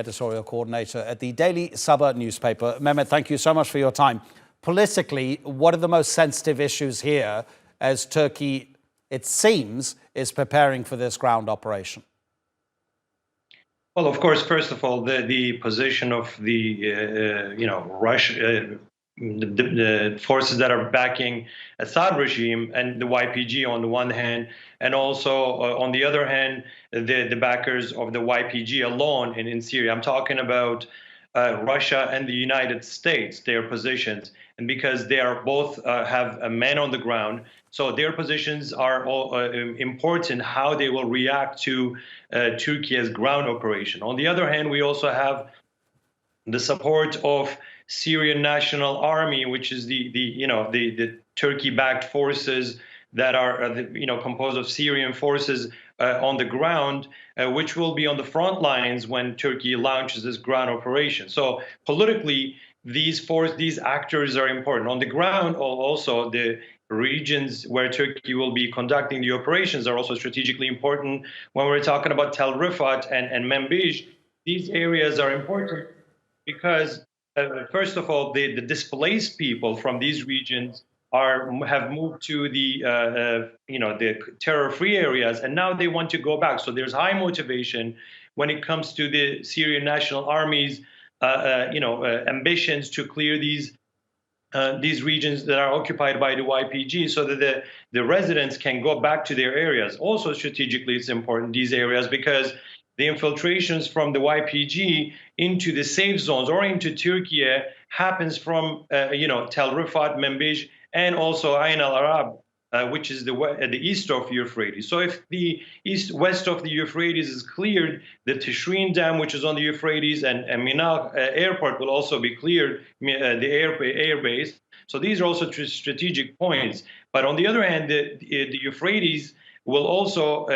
editorial coordinator at the Daily Sabah newspaper. Mehmet, thank you so much for your time. Politically, what are the most sensitive issues here as Turkey, it seems, is preparing for this ground operation? Well, of course, first of all, the position of the Russia, the forces that are backing Assad regime and the YPG on the one hand, and also on the other hand, the backers of the YPG alone in Syria. I'm talking about Russia and the United States, their positions, and because they are both have a man on the ground, so their positions are all important. How they will react to Turkey's ground operation. On the other hand, we also have the support of Syrian National Army, which is the Turkey-backed forces that are composed of Syrian forces on the ground, which will be on the front lines when Turkey launches this ground operation. So politically, these actors are important. On the ground, also the regions where Turkey will be conducting the operations are also strategically important. When we're talking about Tal-rifat and Manbij, these areas are important because, first of all, the displaced people from these regions have moved to the terror-free areas, and now they want to go back. So there's high motivation when it comes to the Syrian National Army's ambitions to clear these regions that are occupied by the YPG, so that the residents can go back to their areas. Also, strategically, it's important, these areas, because the infiltrations from the YPG into the safe zones or into Turkey happens from Tal-rifat, Manbij, and also Ain al-Arab, which is the east of Euphrates. So if the west of the Euphrates is cleared, the Tishrin Dam, which is on the Euphrates, and Mina Airport will also be cleared, the air base. So these are also strategic points. But on the other hand, the Euphrates will also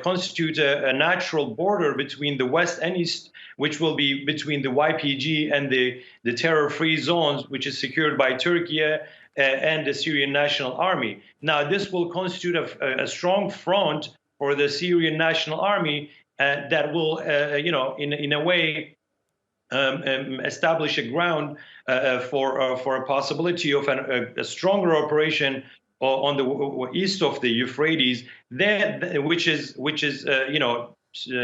constitute a natural border between the west and east, which will be between the YPG and the terror-free zones, which is secured by Turkey and the Syrian National Army. Now, this will constitute a strong front for the Syrian National Army that will, in a way, establish a ground for a possibility of a stronger operation on the east of the Euphrates, which is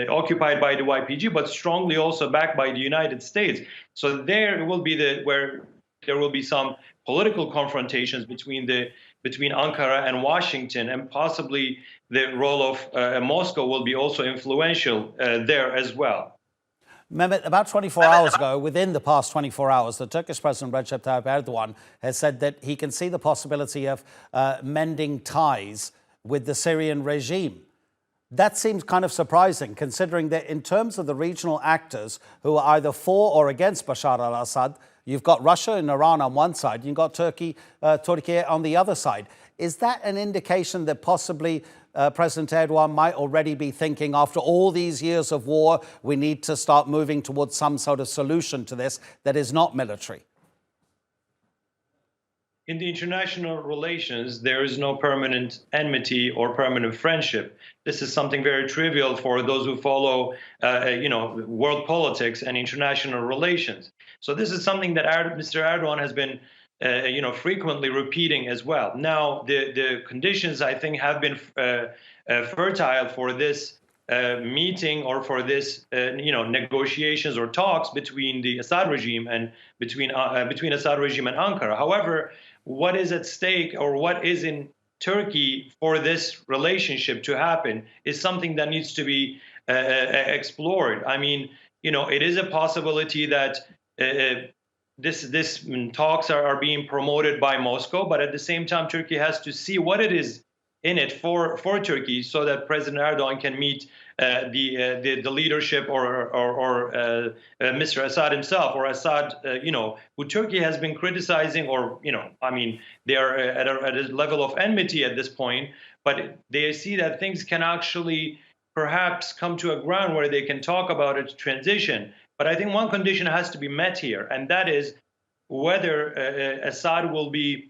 occupied by the YPG, but strongly also backed by the United States. So there will be where there will be some political confrontations between Ankara and Washington, and possibly the role of Moscow will be also influential there as well. Mehmet, about 24 hours ago, within the past 24 hours, the Turkish President Recep Tayyip Erdogan has said that he can see the possibility of mending ties with the Syrian regime. That seems kind of surprising, considering that in terms of the regional actors who are either for or against Bashar al-Assad, you've got Russia and Iran on one side, you've got Turkey on the other side. Is that an indication that possibly President Erdogan might already be thinking, after all these years of war, we need to start moving towards some sort of solution to this that is not military? In the international relations, there is no permanent enmity or permanent friendship. This is something very trivial for those who follow, world politics and international relations. So this is something that Mr. Erdogan has been, frequently repeating as well. Now, the conditions, I think, have been fertile for this meeting or for this, negotiations or talks between the Assad regime and between Assad regime and Ankara. However, what is at stake or what is in Turkey for this relationship to happen is something that needs to be explored. I mean, it is a possibility that this talks are being promoted by Moscow, but at the same time, Turkey has to see what it is in it for Turkey, so that President Erdogan can meet the leadership or Mr. Assad himself, or Assad, who Turkey has been criticizing, or they are at a level of enmity at this point, but they see that things can actually perhaps come to a ground where they can talk about a transition. But I think one condition has to be met here, and that is whether Assad will be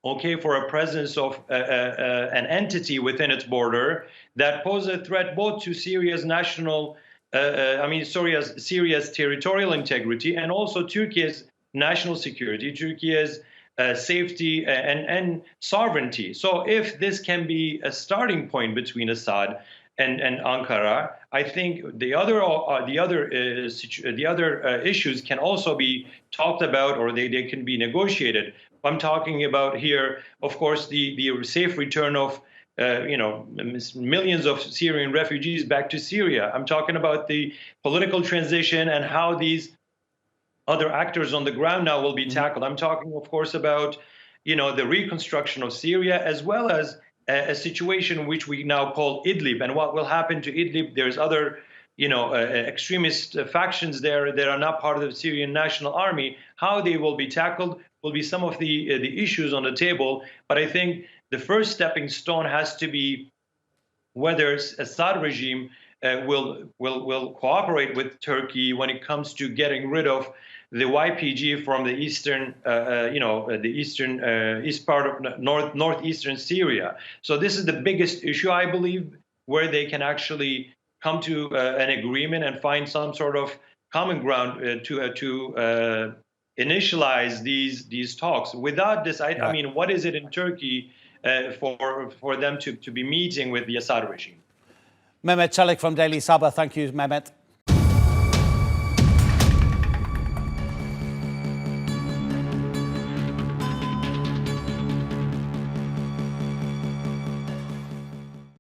okay for a presence of an entity within its border that poses a threat both to Syria's national Syria's territorial integrity and also Turkey's national security, Turkey's safety and sovereignty. So if this can be a starting point between Assad and Ankara, I think the other issues can also be talked about, or they can be negotiated. I'm talking about here, of course, the safe return of millions of Syrian refugees back to Syria. I'm talking about the political transition and how these other actors on the ground now will be tackled. I'm talking, of course, about the reconstruction of Syria, as well as a situation which we now call Idlib, and what will happen to Idlib. There's other extremist factions there that are not part of the Syrian National Army. How they will be tackled will be some of the issues on the table. But I think the first stepping stone has to be whether Assad regime will cooperate with Turkey when it comes to getting rid of the YPG from the eastern, east part of northeastern Syria. So this is the biggest issue, I believe, where they can actually come to an agreement and find some sort of common ground to initialize these talks. Without this, I mean, what is it in Turkey for them to be meeting with the Assad regime? Mehmet Celik from Daily Sabah. Thank you, Mehmet.